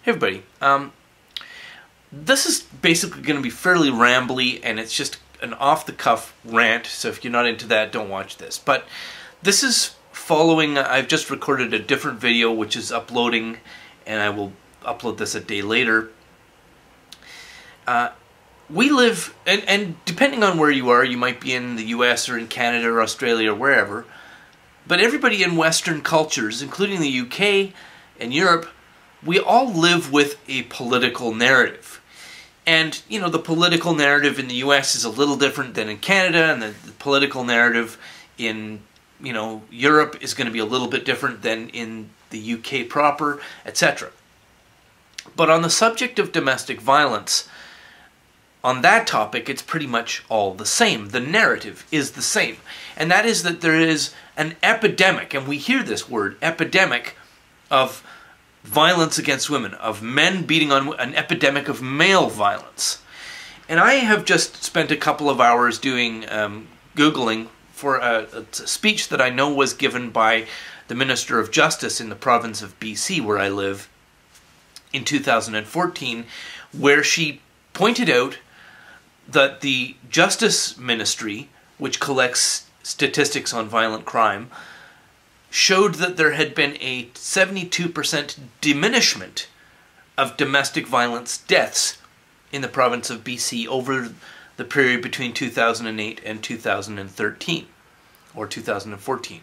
Hey everybody, this is basically going to be fairly rambly, and it's just an off-the-cuff rant, so if you're not into that, don't watch this. But this is following, I've just recorded a different video which is uploading, and I will upload this a day later. We live, and depending on where you are, you might be in the US or in Canada or Australia or wherever, but everybody in Western cultures, including the UK and Europe, we all live with a political narrative. And, you know, the political narrative in the US is a little different than in Canada, and the political narrative in, you know, Europe is going to be a little bit different than in the UK proper, etc. But on the subject of domestic violence, on that topic, it's pretty much all the same. The narrative is the same. And that is that there is an epidemic, and we hear this word, epidemic, of violence against women, of men beating on an epidemic of male violence. And I have just spent a couple of hours doing Googling for a speech that I know was given by the Minister of Justice in the province of BC, where I live, in 2014, where she pointed out that the Justice Ministry, which collects statistics on violent crime, showed that there had been a 72% diminishment of domestic violence deaths in the province of BC over the period between 2008 and 2013, or 2014.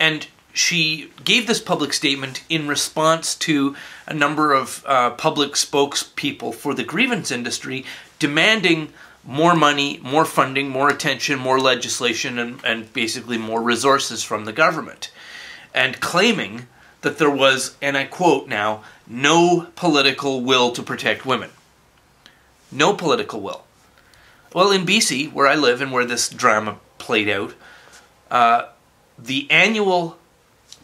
And she gave this public statement in response to a number of public spokespeople for the grievance industry demanding more money, more funding, more attention, more legislation, and basically more resources from the government. And claiming that there was, and I quote now, no political will to protect women. No political will. Well, in BC, where I live and where this drama played out, the annual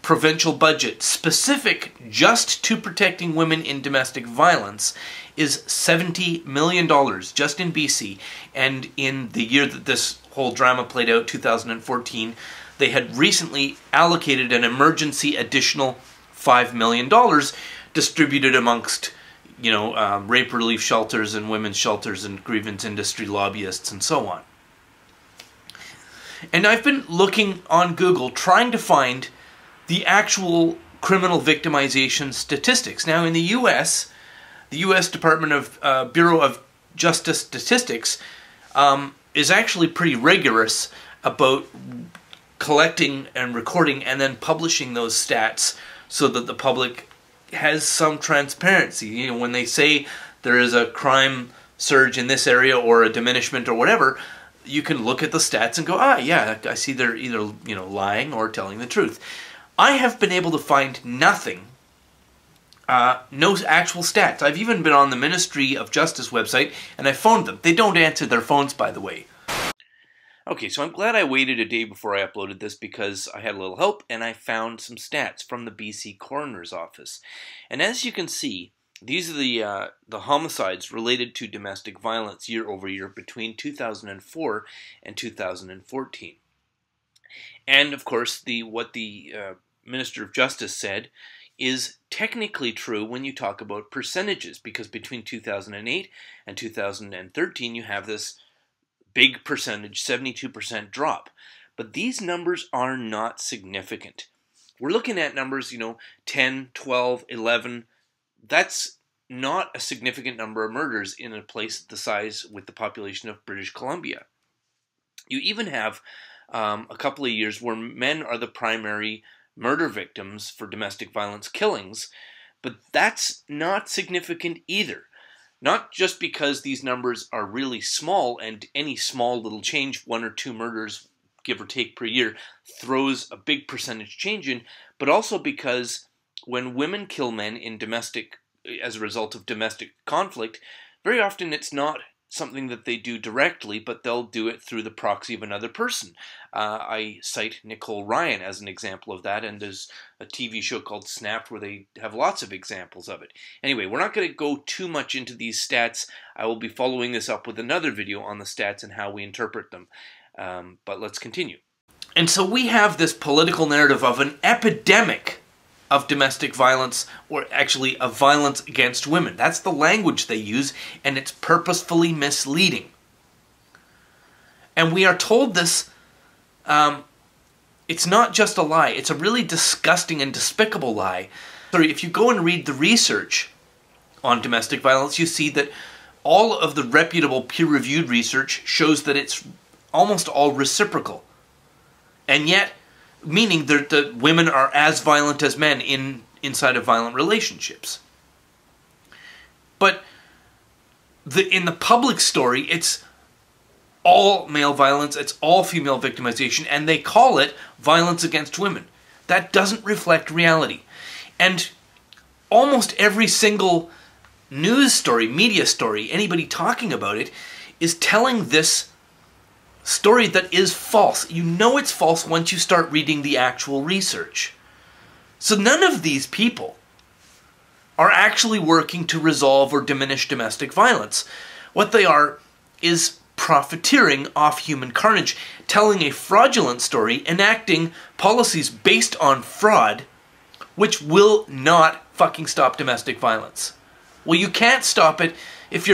provincial budget specific just to protecting women in domestic violence is $70 million just in BC. And in the year that this whole drama played out, 2014, they had recently allocated an emergency additional $5 million distributed amongst, you know, rape relief shelters and women's shelters and grievance industry lobbyists and so on. And I've been looking on Google trying to find the actual criminal victimization statistics. Now, in the U.S., the U.S. Department of Bureau of Justice Statistics is actually pretty rigorous about collecting and recording and then publishing those stats so that the public has some transparency. You know, when they say there is a crime surge in this area or a diminishment or whatever, you can look at the stats and go, ah, yeah, I see they're either, you know, lying or telling the truth. I have been able to find nothing, no actual stats. I've even been on the Ministry of Justice website and I phoned them. They don't answer their phones, by the way. Okay, so I'm glad I waited a day before I uploaded this because I had a little help and I found some stats from the BC Coroner's Office. And as you can see, these are the homicides related to domestic violence year over year between 2004 and 2014. And of course, what the Minister of Justice said is technically true when you talk about percentages, because between 2008 and 2013 you have this big percentage, 72% drop. But these numbers are not significant. We're looking at numbers, you know, 10, 12, 11. That's not a significant number of murders in a place the size with the population of British Columbia. You even have a couple of years where men are the primary murder victims for domestic violence killings, but that's not significant either. Not just because these numbers are really small and any small little change, 1 or 2 murders, give or take, per year, throws a big percentage change in, but also because when women kill men in as a result of domestic conflict, very often it's not something that they do directly, but they'll do it through the proxy of another person. I cite Nicole Ryan as an example of that, and there's a TV show called Snapped where they have lots of examples of it. Anyway, we're not going to go too much into these stats. I will be following this up with another video on the stats and how we interpret them. But let's continue. And so we have this political narrative of an epidemic of domestic violence, or actually of violence against women. That's the language they use, and it's purposefully misleading. And we are told this, it's not just a lie, it's a really disgusting and despicable lie. Sorry, if you go and read the research on domestic violence, you see that all of the reputable peer-reviewed research shows that it's almost all reciprocal. And yet, meaning that women are as violent as men inside of violent relationships. But in the public story, it's all male violence, it's all female victimization, and they call it violence against women. That doesn't reflect reality. And almost every single news story, media story, anybody talking about it, is telling this story that is false. You know it's false once you start reading the actual research. So none of these people are actually working to resolve or diminish domestic violence. What they are is profiteering off human carnage, telling a fraudulent story, enacting policies based on fraud, which will not fucking stop domestic violence. Well, you can't stop it if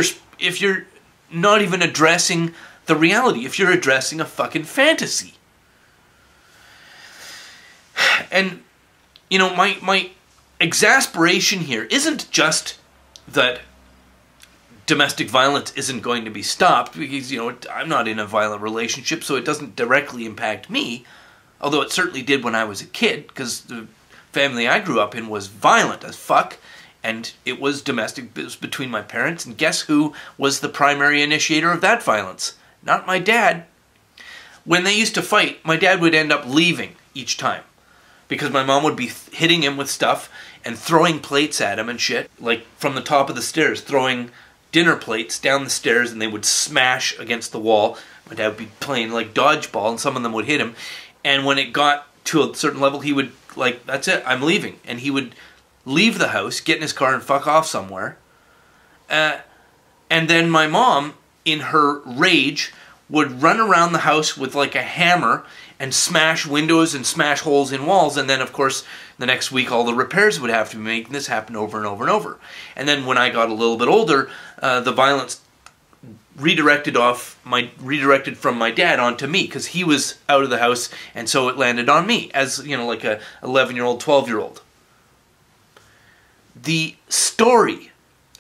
you're not even addressing the reality, if you're addressing a fucking fantasy. And, you know, my exasperation here isn't just that domestic violence isn't going to be stopped, because, you know, I'm not in a violent relationship, so it doesn't directly impact me, although it certainly did when I was a kid, because the family I grew up in was violent as fuck, and it was domestic, it was between my parents, and guess who was the primary initiator of that violence? Not my dad. When they used to fight, my dad would end up leaving each time, because my mom would be hitting him with stuff and throwing plates at him and shit, like from the top of the stairs, throwing dinner plates down the stairs, and they would smash against the wall. My dad would be playing like dodgeball, and some of them would hit him, and when it got to a certain level, he would, like, that's it, I'm leaving, and he would leave the house, get in his car, and fuck off somewhere. And then my mom, in her rage, would run around the house with like a hammer and smash windows and smash holes in walls, and then of course the next week all the repairs would have to be made, and this happened over and over and over. And then when I got a little bit older, the violence redirected from my dad onto me, because he was out of the house, and so it landed on me as, you know, like a 11-year-old, 12-year-old. The story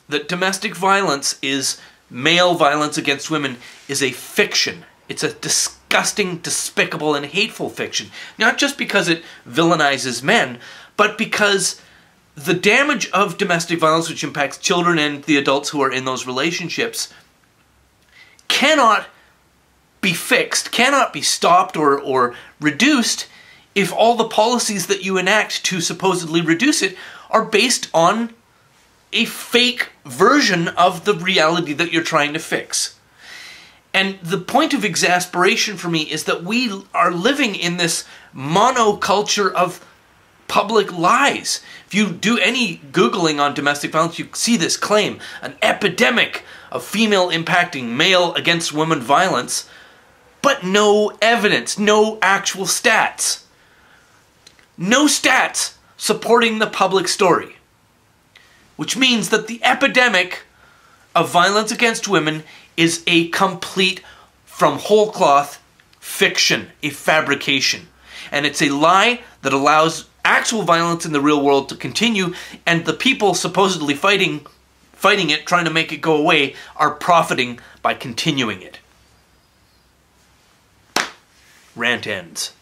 that domestic violence is male violence against women is a fiction. It's a disgusting, despicable, and hateful fiction. Not just because it villainizes men, but because the damage of domestic violence, which impacts children and the adults who are in those relationships, cannot be fixed, cannot be stopped or reduced if all the policies that you enact to supposedly reduce it are based on a fake version of the reality that you're trying to fix. And the point of exasperation for me is that we are living in this monoculture of public lies. If you do any Googling on domestic violence, you see this claim, an epidemic of female impacting male against women violence, but no evidence, no actual stats. No stats supporting the public story. Which means that the epidemic of violence against women is a complete, from whole cloth, fiction, a fabrication. And it's a lie that allows actual violence in the real world to continue, and the people supposedly fighting it, trying to make it go away, are profiting by continuing it. Rant ends.